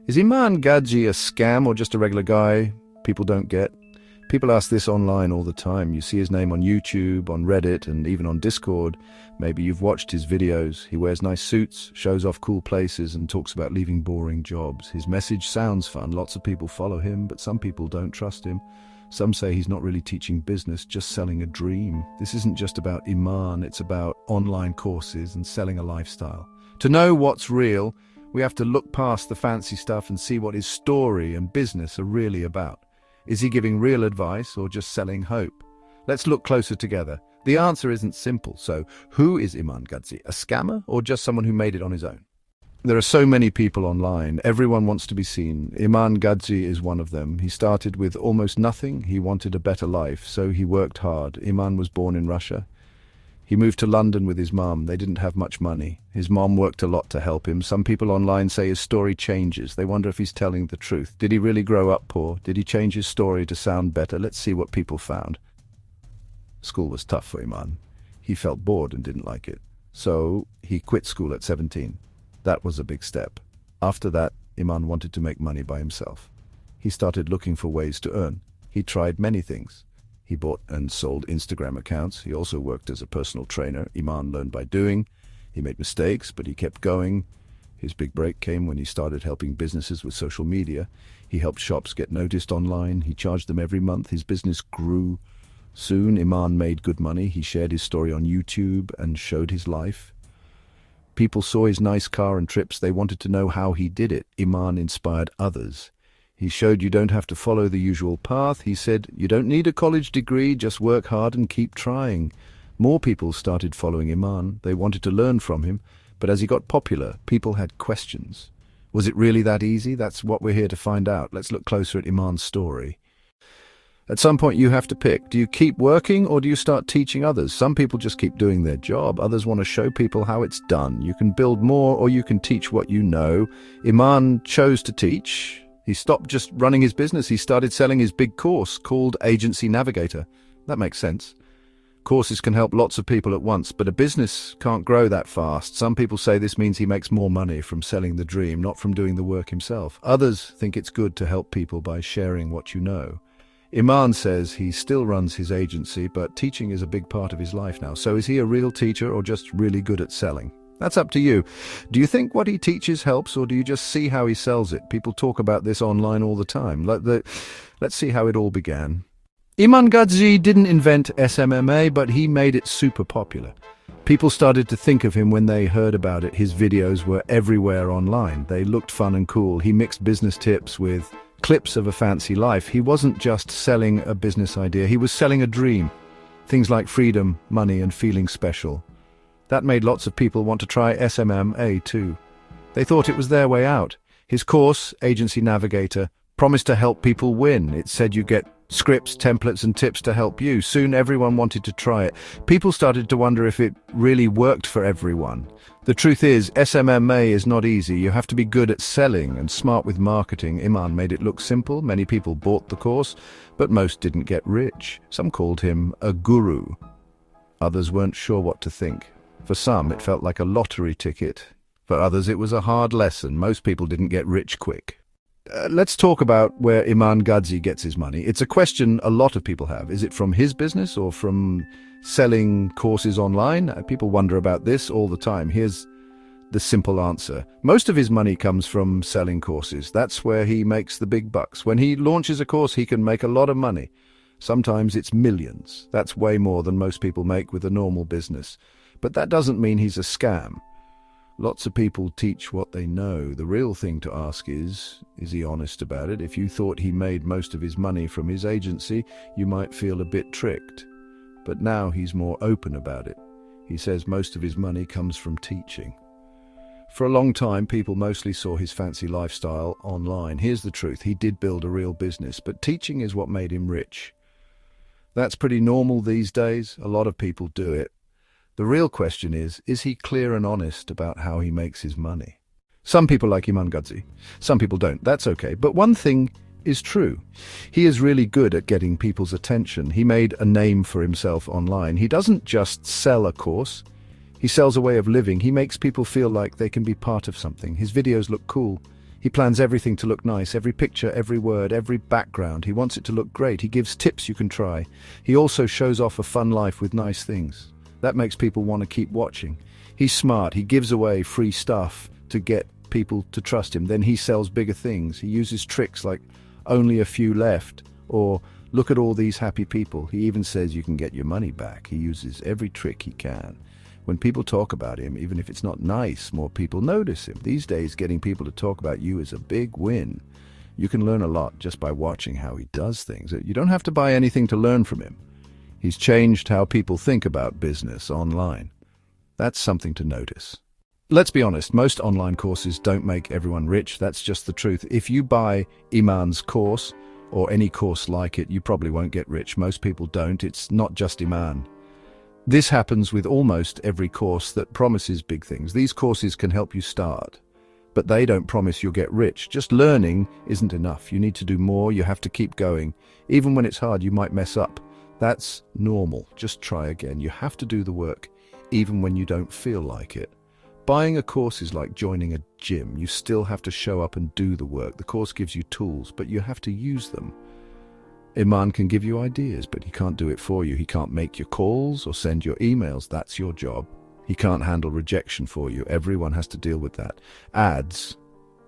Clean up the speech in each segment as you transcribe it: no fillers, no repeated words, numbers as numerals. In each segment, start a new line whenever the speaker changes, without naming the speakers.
Is Iman Ghadi a scam or just a regular guy people don't get? People ask this online all the time. You see his name on YouTube, on Reddit, and even on Discord. Maybe you've watched his videos. He wears nice suits, shows off cool places, and talks about leaving boring jobs. His message sounds fun. Lots of people follow him, but some people don't trust him. Some say he's not really teaching business, just selling a dream. This isn't just about Iman, it's about online courses and selling a lifestyle. To know what's real, we have to look past the fancy stuff and see what his story and business are really about. Is he giving real advice or just selling hope? Let's look closer together. The answer isn't simple. So, who is Iman Ghadi? A scammer or just someone who made it on his own? There are so many people online. Everyone wants to be seen. Iman Ghadi is one of them. He started with almost nothing. He wanted a better life, so he worked hard. Iman was born in Russia. He moved to London with his mom. They didn't have much money. His mom worked a lot to help him. Some people online say his story changes. They wonder if he's telling the truth. Did he really grow up poor? Did he change his story to sound better? Let's see what people found. School was tough for Iman. He felt bored and didn't like it. So he quit school at 17. That was a big step. After that, Iman wanted to make money by himself. He started looking for ways to earn. He tried many things. He bought and sold Instagram accounts. He also worked as a personal trainer. Iman learned by doing. He made mistakes, but he kept going. His big break came when he started helping businesses with social media. He helped shops get noticed online. He charged them every month. His business grew. Soon, Iman made good money. He shared his story on YouTube and showed his life. People saw his nice car and trips. They wanted to know how he did it. Iman inspired others. He showed you don't have to follow the usual path. He said, you don't need a college degree, just work hard and keep trying. More people started following Iman. They wanted to learn from him. But as he got popular, people had questions. Was it really that easy? That's what we're here to find out. Let's look closer at Iman's story. At some point you have to pick. Do you keep working or do you start teaching others? Some people just keep doing their job. Others want to show people how it's done. You can build more or you can teach what you know. Iman chose to teach. He stopped just running his business. He started selling his big course called Agency Navigator. That makes sense. Courses can help lots of people at once, but a business can't grow that fast. Some people say this means he makes more money from selling the dream, not from doing the work himself. Others think it's good to help people by sharing what you know. Iman says he still runs his agency, but teaching is a big part of his life now. So is he a real teacher or just really good at selling? That's up to you. Do you think what he teaches helps, or do you just see how he sells it? People talk about this online all the time. Let's see how it all began. Iman Ghadi didn't invent SMMA, but he made it super popular. People started to think of him when they heard about it. His videos were everywhere online. They looked fun and cool. He mixed business tips with clips of a fancy life. He wasn't just selling a business idea, he was selling a dream. Things like freedom, money, and feeling special. That made lots of people want to try SMMA too. They thought it was their way out. His course, Agency Navigator, promised to help people win. It said you get scripts, templates, and tips to help you. Soon everyone wanted to try it. People started to wonder if it really worked for everyone. The truth is, SMMA is not easy. You have to be good at selling and smart with marketing. Iman made it look simple. Many people bought the course, but most didn't get rich. Some called him a guru. Others weren't sure what to think. For some, it felt like a lottery ticket. For others, it was a hard lesson. Most people didn't get rich quick. Let's talk about where Iman Ghadi gets his money. It's a question a lot of people have. Is it from his business or from selling courses online? People wonder about this all the time. Here's the simple answer. Most of his money comes from selling courses. That's where he makes the big bucks. When he launches a course, he can make a lot of money. Sometimes it's millions. That's way more than most people make with a normal business. But that doesn't mean he's a scam. Lots of people teach what they know. The real thing to ask is he honest about it? If you thought he made most of his money from his agency, you might feel a bit tricked. But now he's more open about it. He says most of his money comes from teaching. For a long time, people mostly saw his fancy lifestyle online. Here's the truth. He did build a real business, but teaching is what made him rich. That's pretty normal these days. A lot of people do it. The real question is he clear and honest about how he makes his money? Some people like Iman Ghadi. Some people don't. That's okay. But one thing is true. He is really good at getting people's attention. He made a name for himself online. He doesn't just sell a course. He sells a way of living. He makes people feel like they can be part of something. His videos look cool. He plans everything to look nice, every picture, every word, every background. He wants it to look great. He gives tips you can try. He also shows off a fun life with nice things. That makes people want to keep watching. He's smart. He gives away free stuff to get people to trust him. Then he sells bigger things. He uses tricks like only a few left, or look at all these happy people. He even says you can get your money back. He uses every trick he can. When people talk about him, even if it's not nice, more people notice him. These days, getting people to talk about you is a big win. You can learn a lot just by watching how he does things. You don't have to buy anything to learn from him. He's changed how people think about business online. That's something to notice. Let's be honest, most online courses don't make everyone rich. That's just the truth. If you buy Iman's course, or any course like it, you probably won't get rich. Most people don't. It's not just Iman. This happens with almost every course that promises big things. These courses can help you start, but they don't promise you'll get rich. Just learning isn't enough. You need to do more. You have to keep going. Even when it's hard, you might mess up. That's normal. Just try again. You have to do the work, even when you don't feel like it. Buying a course is like joining a gym. You still have to show up and do the work. The course gives you tools, but you have to use them. Iman can give you ideas, but he can't do it for you. He can't make your calls or send your emails. That's your job. He can't handle rejection for you. Everyone has to deal with that. Ads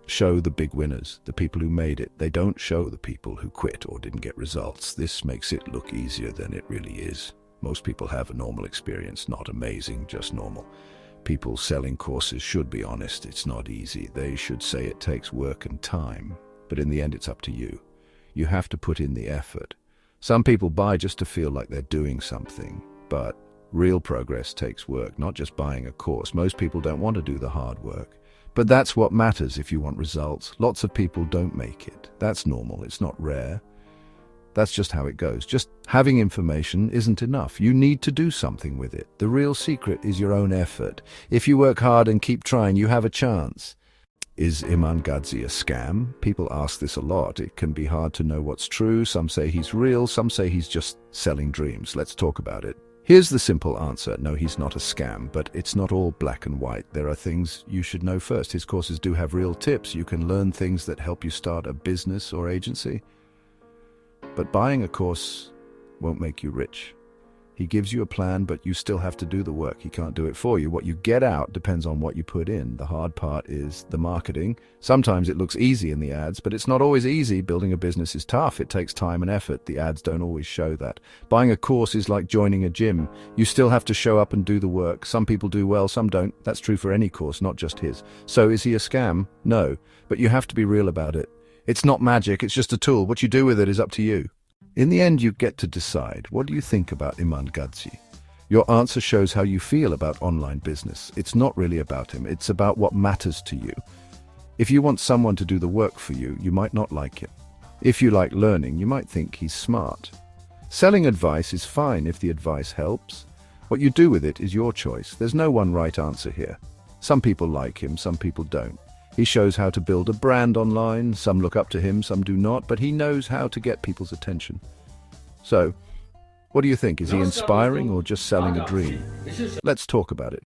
show the big winners, the people who made it. They don't show the people who quit or didn't get results. This makes it look easier than it really is. Most people have a normal experience, not amazing, just normal. People selling courses should be honest. It's not easy. They should say it takes work and time, but in the end it's up to you. You have to put in the effort. Some people buy just to feel like they're doing something, but real progress takes work, not just buying a course. Most people don't want to do the hard work, but that's what matters if you want results. Lots of people don't make it. That's normal. It's not rare. That's just how it goes. Just having information isn't enough. You need to do something with it. The real secret is your own effort. If you work hard and keep trying, you have a chance. Is Iman Ghadi a scam? People ask this a lot. It can be hard to know what's true. Some say he's real, some say he's just selling dreams. Let's talk about it. Here's the simple answer. No, he's not a scam, but it's not all black and white. There are things you should know first. His courses do have real tips. You can learn things that help you start a business or agency. But buying a course won't make you rich. He gives you a plan, but you still have to do the work. He can't do it for you. What you get out depends on what you put in. The hard part is the marketing. Sometimes it looks easy in the ads, but it's not always easy. Building a business is tough. It takes time and effort. The ads don't always show that. Buying a course is like joining a gym. You still have to show up and do the work. Some people do well, some don't. That's true for any course, not just his. So is he a scam? No, but you have to be real about it. It's not magic, it's just a tool. What you do with it is up to you. In the end, you get to decide. What do you think about Iman Ghadi? Your answer shows how you feel about online business. It's not really about him, it's about what matters to you. If you want someone to do the work for you, you might not like it. If you like learning, you might think he's smart. Selling advice is fine if the advice helps. What you do with it is your choice. There's no one right answer here. Some people like him, some people don't. He shows how to build a brand online. Some look up to him, some do not, but he knows how to get people's attention. So, what do you think? Is he inspiring or just selling a dream? Let's talk about it.